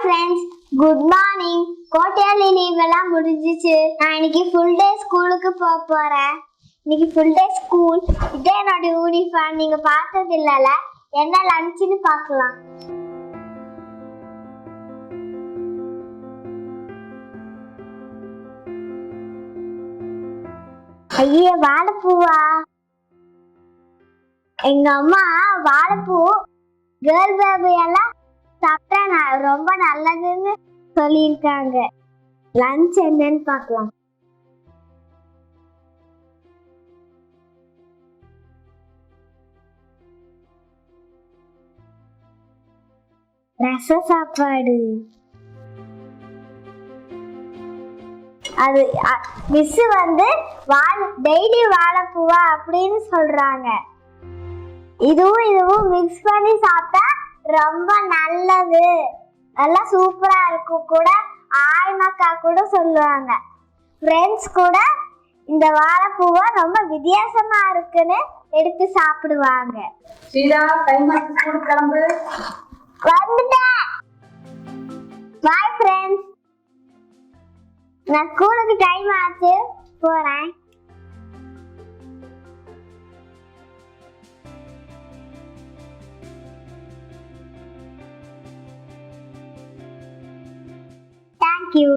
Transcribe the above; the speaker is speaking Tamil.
Friends, good morning. கோட்டையாளி லீவ் எல்லாம் முடிஞ்சிச்சு. நான் இன்னைக்கு ஃபுல் டே ஸ்கூலுக்கு போறேன். இன்னைக்கு ஃபுல் டே ஸ்கூல். இதே என்னோட யூனிஃபார்ம். நீங்க பார்த்தது இல்லல. என்ன லஞ்சுன்னு பார்க்கலாம். ஐயே, வாழைப்பூவா? எங்க அம்மா வாழைப்பூ கேர்ள் பேபி எல்லாம் சாப்பிட்டா ரொம்ப நல்லதுன்னு சொல்லியிருக்காங்க. லஞ்ச் என்னன்னு பார்க்கலாம். ரச சாப்பாடு. அது மிஸ் டெய்லி வாழைப்பூவா அப்படின்னு சொல்றாங்க. இதுவும் மிக்ஸ் பண்ணி சாப்பிட்டா ரொம்ப நல்லது, நல்லா சூப்பரா இருக்கும் கூட ஆய்மக்கா கூட சொல்லுவாங்க. ஃப்ரெண்ட்ஸ் கூட இந்த வாழைப்பூவை ரொம்ப வித்தியாசமா இருக்குன்னு எடுத்து சாப்பிடுவாங்க. வந்துட்டேன். பாய் ஃப்ரெண்ட்ஸ், நான் ஸ்கூலுக்கு டைம் ஆச்சு, போறேன். Thank you.